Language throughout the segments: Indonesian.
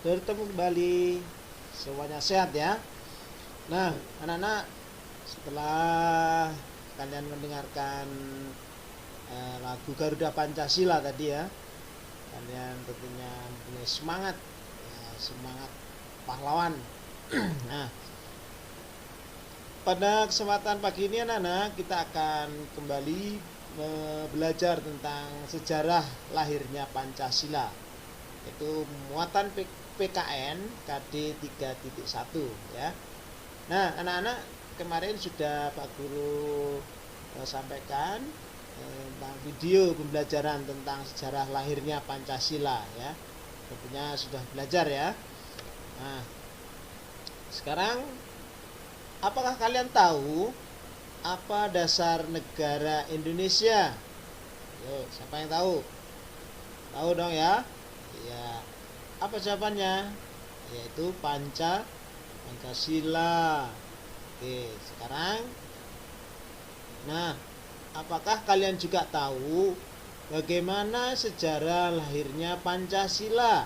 bertemu kembali. Semuanya sehat ya. Nah, anak-anak, setelah kalian mendengarkan lagu Garuda Pancasila tadi ya, kalian tentunya punya semangat ya, semangat pahlawan. Nah, pada kesempatan pagi ini anak-anak, kita akan kembali belajar tentang sejarah lahirnya Pancasila, yaitu muatan PKN KD 3.1 ya. Nah, anak-anak, kemarin sudah Pak Guru sampaikan tentang video pembelajaran tentang sejarah lahirnya Pancasila ya. Tentunya sudah belajar ya. Nah, sekarang apakah kalian tahu apa dasar negara Indonesia? Yuk, siapa yang tahu? Tahu dong ya? Ya. Apa jawabannya? Yaitu Pancasila. Oke, sekarang nah, apakah kalian juga tahu bagaimana sejarah lahirnya Pancasila?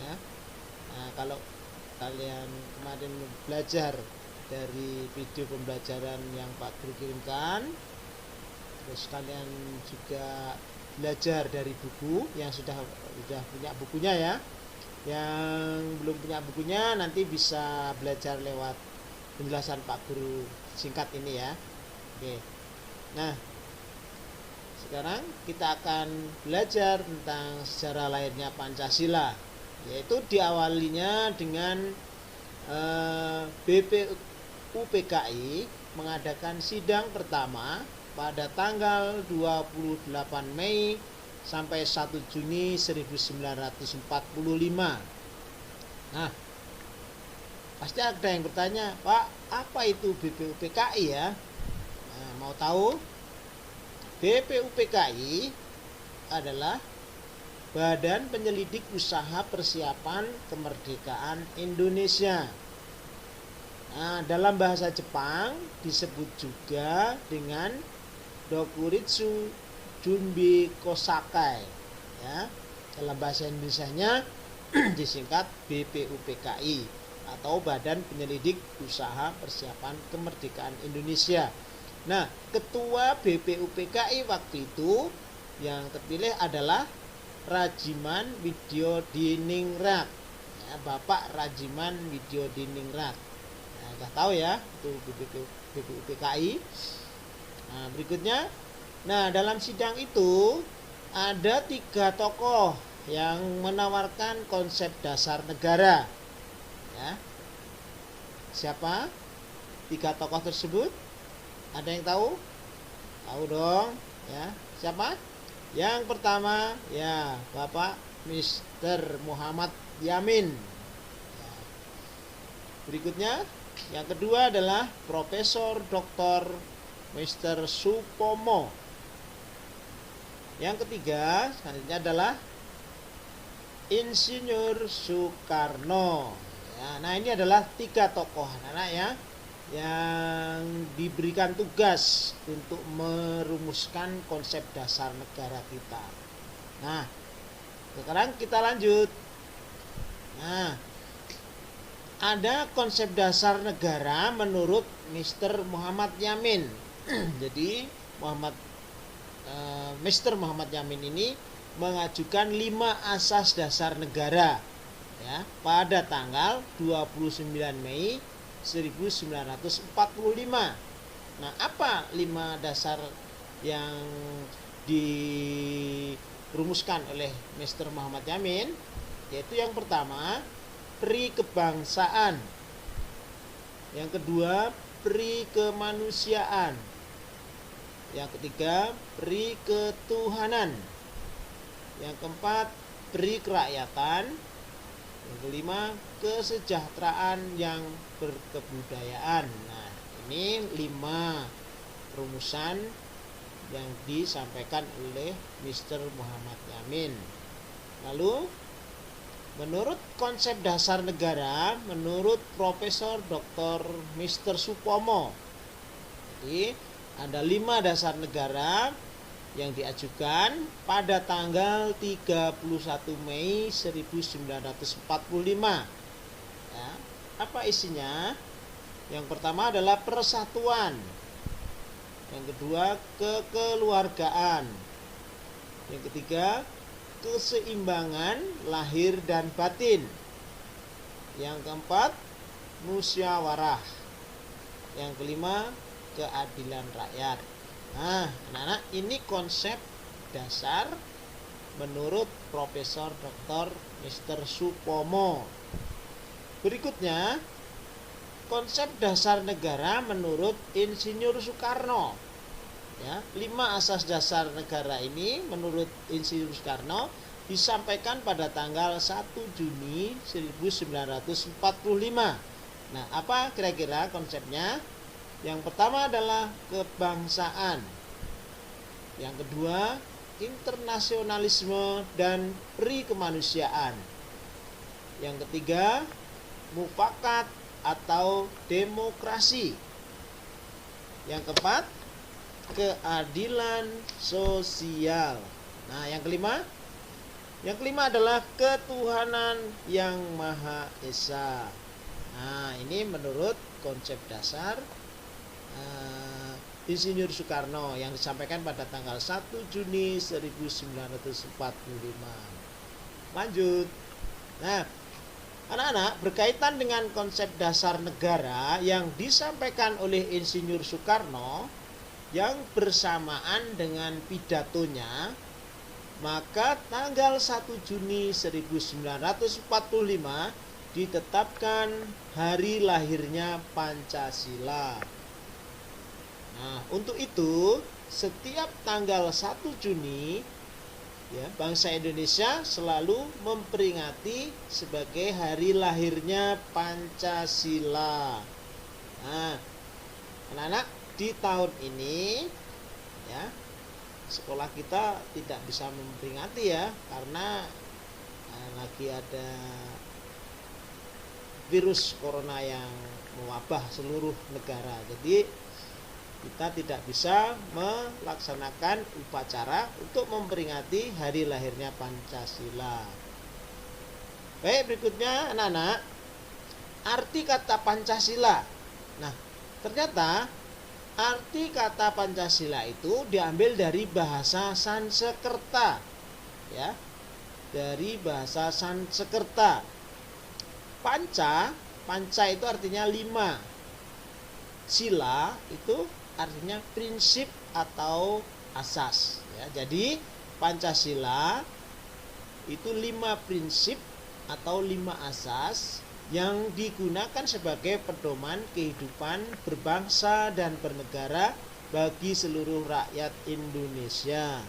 Ya. Nah, kalau kalian kemarin belajar dari video pembelajaran yang Pak Guru kirimkan, terus kalian juga belajar dari buku yang sudah punya bukunya ya. Yang belum punya bukunya nanti bisa belajar lewat penjelasan Pak Guru singkat ini ya. Oke. Nah, sekarang kita akan belajar tentang sejarah lahirnya Pancasila, yaitu diawalinya dengan BPUPKI mengadakan sidang pertama pada tanggal 28 Mei sampai 1 Juni 1945. Nah, pasti ada yang bertanya, Pak, apa itu BPUPKI ya? Nah, mau tahu? BPUPKI adalah Badan Penyelidik Usaha Persiapan Kemerdekaan Indonesia. Nah, dalam bahasa Jepang disebut juga dengan Dokuritsu Junbi Kosakai. Ya, dalam bahasa Indonesianya disingkat BPUPKI atau Badan Penyelidik Usaha Persiapan Kemerdekaan Indonesia. Nah, ketua BPUPKI waktu itu yang terpilih adalah Rajiman Widyodiningrat ya, Bapak Rajiman Widyodiningrat. Nah, udah tahu ya itu BPUPKI. Nah, berikutnya, nah dalam sidang itu ada 3 tokoh yang menawarkan konsep dasar negara ya. Siapa 3 tokoh tersebut? Ada yang tahu? Tahu dong ya. Siapa? Yang pertama ya Bapak Mr. Muhammad Yamin. Berikutnya yang kedua adalah Profesor Dr. Mr. Supomo. Yang ketiga selanjutnya adalah Insinyur Soekarno. Ya, nah ini adalah 3 tokoh anak-anak ya yang diberikan tugas untuk merumuskan konsep dasar negara kita. Nah, sekarang kita lanjut. Nah, ada konsep dasar negara menurut Mr. Muhammad Yamin. Jadi Mr. Muhammad Yamin ini mengajukan 5 asas dasar negara ya, pada tanggal 29 Mei 1945. Nah, apa 5 dasar yang dirumuskan oleh Mr. Muhammad Yamin? Yaitu yang pertama, pri kebangsaan. Yang kedua, pri kemanusiaan. Yang ketiga, pri ketuhanan. Yang keempat, pri kerakyatan. Yang kelima, kesejahteraan yang berkebudayaan. Nah, ini 5 rumusan yang disampaikan oleh Mr. Muhammad Yamin. Lalu, menurut konsep dasar negara, menurut Profesor Dr. Mr. Supomo, jadi ada 5 dasar negara yang diajukan pada tanggal 31 Mei 1945. Ya, apa isinya? Yang pertama adalah persatuan. Yang kedua, kekeluargaan. Yang ketiga, keseimbangan lahir dan batin. Yang keempat, musyawarah. Yang kelima, keadilan rakyat. Nah, anak-anak, ini konsep dasar menurut Profesor Dr. Mr. Supomo. Berikutnya, konsep dasar negara menurut Insinyur Soekarno. Ya, 5 asas dasar negara ini menurut Insinyur Soekarno disampaikan pada tanggal 1 Juni 1945. Nah, apa kira-kira konsepnya? Yang pertama adalah kebangsaan. Yang kedua, internasionalisme dan perikemanusiaan. Yang ketiga, mufakat atau demokrasi. Yang keempat, keadilan sosial. Nah, yang kelima adalah ketuhanan yang Maha Esa. Nah, ini menurut konsep dasar Insinyur Soekarno yang disampaikan pada tanggal 1 Juni 1945. Lanjut. Nah, anak-anak, berkaitan dengan konsep dasar negara yang disampaikan oleh Insinyur Soekarno yang bersamaan dengan pidatonya, maka tanggal 1 Juni 1945 ditetapkan hari lahirnya Pancasila. Nah, untuk itu setiap tanggal 1 Juni ya, bangsa Indonesia selalu memperingati sebagai hari lahirnya Pancasila. Nah, anak-anak, di tahun ini ya, sekolah kita tidak bisa memperingati ya, karena lagi ada virus corona yang mewabah seluruh negara. Jadi kita tidak bisa melaksanakan upacara untuk memperingati hari lahirnya Pancasila. Baik, berikutnya anak-anak, arti kata Pancasila. Nah, ternyata arti kata Pancasila itu diambil dari bahasa Sanskerta. Ya. Dari bahasa Sanskerta. Panca itu artinya 5. Sila itu artinya prinsip atau asas ya. Jadi Pancasila itu 5 prinsip atau 5 asas yang digunakan sebagai pedoman kehidupan berbangsa dan bernegara bagi seluruh rakyat Indonesia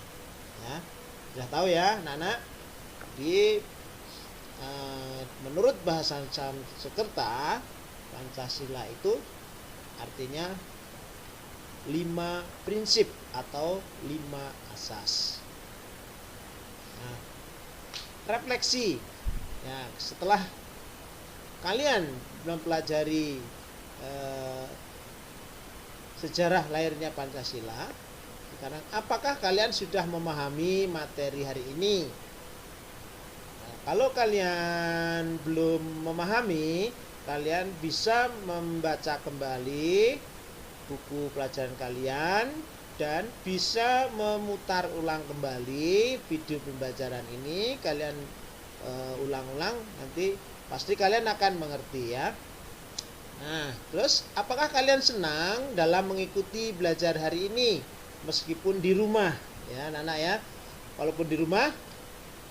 ya. Sudah tahu ya anak-anak, menurut bahasa Sanskerta Pancasila itu artinya 5 prinsip atau 5 asas. Nah, refleksi ya, setelah kalian mempelajari sejarah lahirnya Pancasila, sekarang apakah kalian sudah memahami materi hari ini? Nah, kalau kalian belum memahami, kalian bisa membaca kembali buku pelajaran kalian dan bisa memutar ulang kembali video pembelajaran ini. Kalian ulang-ulang, nanti pasti kalian akan mengerti ya. Nah, terus apakah kalian senang dalam mengikuti belajar hari ini meskipun di rumah ya anak-anak ya? Walaupun di rumah,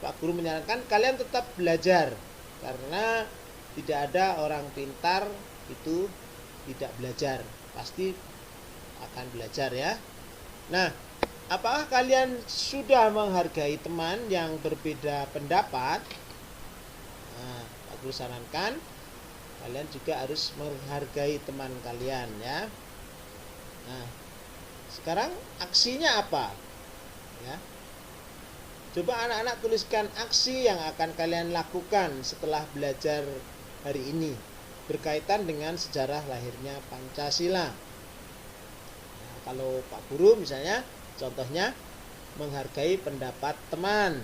Pak Guru menyarankan kalian tetap belajar, karena tidak ada orang pintar itu tidak belajar, pasti akan belajar ya. Nah, apakah kalian sudah menghargai teman yang berbeda pendapat? Nah, Pak Guru sarankan kalian juga harus menghargai teman kalian ya. Nah, sekarang aksinya apa? Ya. Coba anak-anak tuliskan aksi yang akan kalian lakukan setelah belajar hari ini berkaitan dengan sejarah lahirnya Pancasila. Nah, kalau Pak Guru misalnya, contohnya menghargai pendapat teman.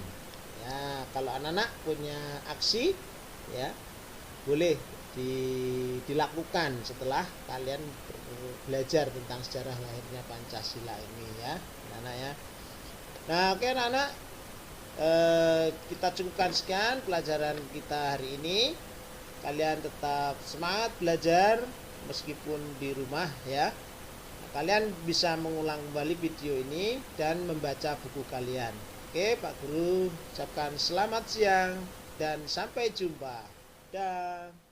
Ya, kalau anak-anak punya aksi, ya boleh dilakukan setelah kalian belajar tentang sejarah lahirnya Pancasila ini, ya anak-anak ya. Nah, oke anak-anak, kita cukupkan sekian pelajaran kita hari ini. Kalian tetap semangat belajar meskipun di rumah, ya. Kalian bisa mengulang kembali video ini dan membaca buku kalian. Oke, Pak Guru ucapkan selamat siang dan sampai jumpa. Dah.